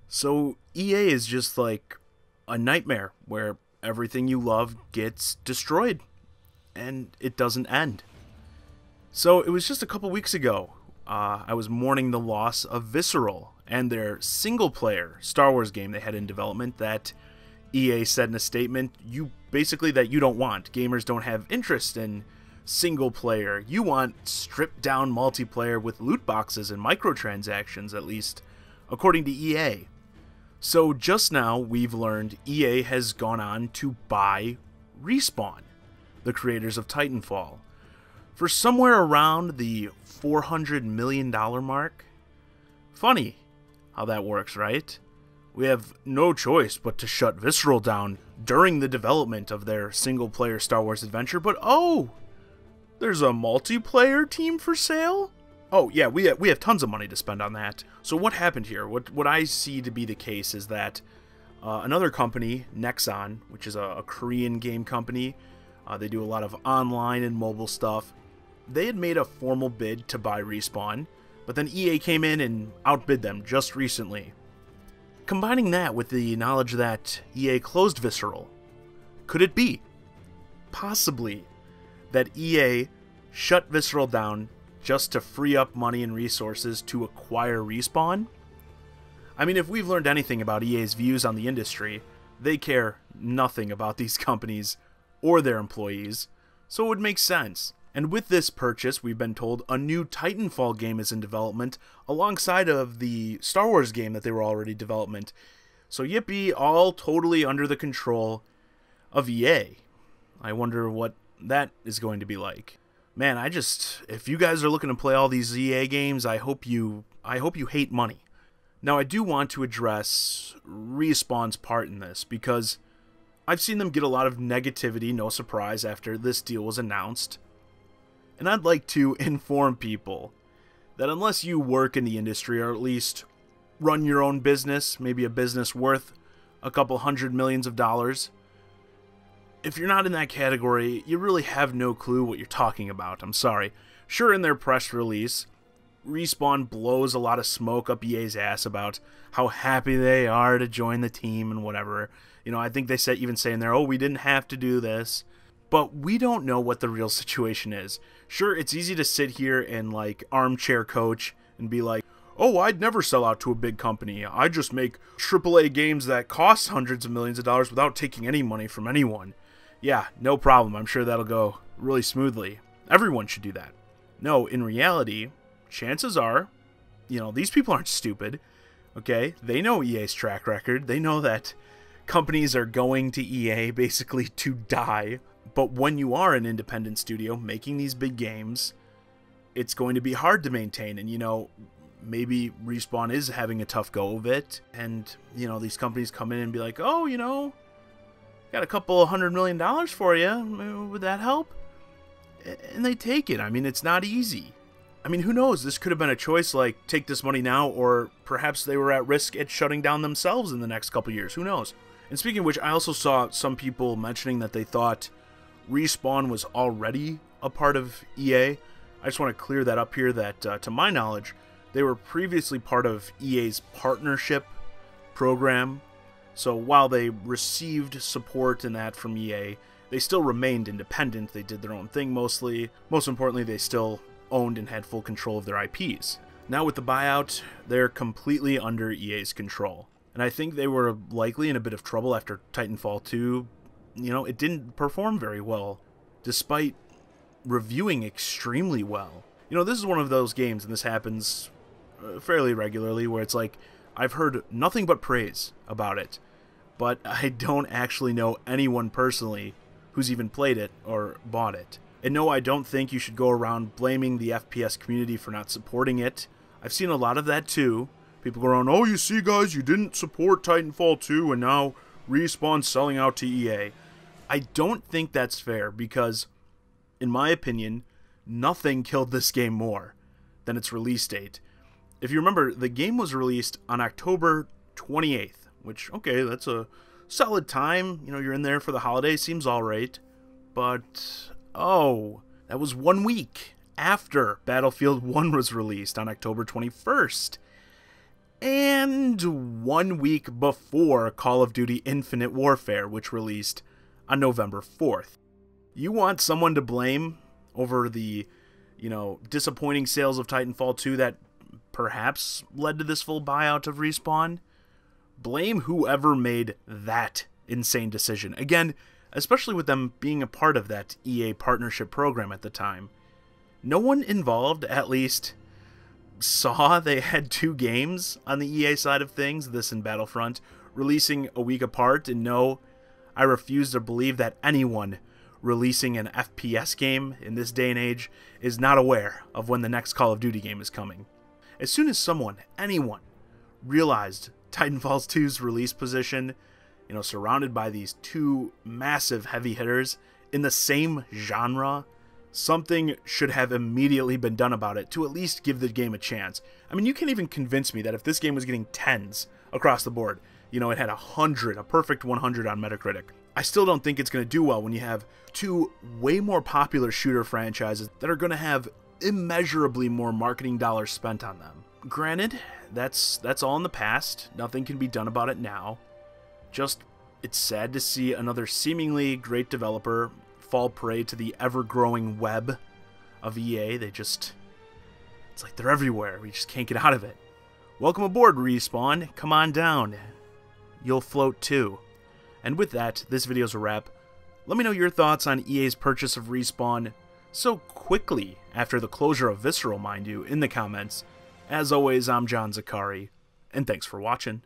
So EA is just like a nightmare where everything you love gets destroyed and it doesn't end. So it was just a couple weeks ago. I was mourning the loss of Visceral and their single player Star Wars game they had in development that EA said in a statement, you basically that you don't want. Gamers don't have interest in single player. You want stripped down multiplayer with loot boxes and microtransactions, at least according to EA. So just now we've learned EA has gone on to buy Respawn, the creators of Titanfall, for somewhere around the $400 million mark. Funny how that works, right? We have no choice but to shut Visceral down during the development of their single-player Star Wars adventure, but oh, there's a multiplayer team for sale? Oh yeah, we have tons of money to spend on that. So what happened here? What I see to be the case is that another company, Nexon, which is a Korean game company, they do a lot of online and mobile stuff. They had made a formal bid to buy Respawn, but then EA came in and outbid them just recently. Combining that with the knowledge that EA closed Visceral, could it be, possibly, that EA shut Visceral down just to free up money and resources to acquire Respawn? I mean, if we've learned anything about EA's views on the industry, they care nothing about these companies or their employees, so it would make sense. And with this purchase, we've been told a new Titanfall game is in development alongside of the Star Wars game that they were already in development. So yippee, all totally under the control of EA. I wonder what that is going to be like. Man, if you guys are looking to play all these EA games, I hope you hate money. Now, I do want to address Respawn's part in this because I've seen them get a lot of negativity, no surprise, after this deal was announced. And I'd like to inform people that unless you work in the industry or at least run your own business, maybe a business worth a couple $100 million, if you're not in that category, you really have no clue what you're talking about. I'm sorry. Sure, in their press release, Respawn blows a lot of smoke up EA's ass about how happy they are to join the team and whatever. You know, I think they even say in there, oh, we didn't have to do this. But we don't know what the real situation is. Sure, it's easy to sit here and like armchair coach and be like, oh, I'd never sell out to a big company. I just make AAA games that cost hundreds of millions of dollars without taking any money from anyone. Yeah, no problem. I'm sure that'll go really smoothly. Everyone should do that. No, in reality, chances are, these people aren't stupid. Okay? They know EA's track record. They know that companies are going to EA basically to die. But when you are an independent studio making these big games, it's going to be hard to maintain. And, maybe Respawn is having a tough go of it. And, these companies come in and be like, oh, got a couple of $100 million for you. Would that help? And they take it. I mean, it's not easy. I mean, who knows? This could have been a choice like take this money now, or perhaps they were at risk at shutting down themselves in the next couple years. Who knows? And speaking of which, I also saw some people mentioning that they thought Respawn was already a part of EA. I just want to clear that up here that, to my knowledge, they were previously part of EA's partnership program. So while they received support in that from EA, they still remained independent. They did their own thing mostly. Most importantly, they still owned and had full control of their IPs. Now with the buyout, they're completely under EA's control. And I think they were likely in a bit of trouble after Titanfall 2. It didn't perform very well, despite reviewing extremely well. This is one of those games, and this happens fairly regularly, where it's like, I've heard nothing but praise about it, but I don't actually know anyone personally who's even played it or bought it. And no, I don't think you should go around blaming the FPS community for not supporting it. I've seen a lot of that too. People go around, oh, you see guys, you didn't support Titanfall 2 and now Respawn's selling out to EA. I don't think that's fair because, in my opinion, nothing killed this game more than its release date. If you remember, the game was released on October 28th, which, okay, that's a solid time. You're in there for the holiday, seems alright. But, oh, that was 1 week after Battlefield 1 was released on October 21st. and 1 week before Call of Duty Infinite Warfare, which released on November 4th. You want someone to blame over the, disappointing sales of Titanfall 2 that perhaps led to this full buyout of Respawn? Blame whoever made that insane decision. Again, especially with them being a part of that EA partnership program at the time. No one involved, at least, saw they had 2 games on the EA side of things, this and Battlefront, releasing a week apart, and no, I refuse to believe that anyone releasing an FPS game in this day and age is not aware of when the next Call of Duty game is coming. As soon as anyone, realized Titanfall 2's release position, surrounded by these 2 massive heavy hitters in the same genre, something should have immediately been done about it to at least give the game a chance. I mean, you can't even convince me that if this game was getting 10s across the board, it had 100, a perfect 100 on Metacritic, I still don't think it's going to do well when you have 2 way more popular shooter franchises that are going to have immeasurably more marketing dollars spent on them. Granted, that's all in the past. Nothing can be done about it now. Just, it's sad to see another seemingly great developer fall prey to the ever-growing web of EA. It's like they're everywhere. We just can't get out of it. Welcome aboard, Respawn. Come on down. You'll float too. And with that, this video's a wrap. Let me know your thoughts on EA's purchase of Respawn so quickly after the closure of Visceral, mind you, in the comments. As always, I'm John Zakari, and thanks for watching.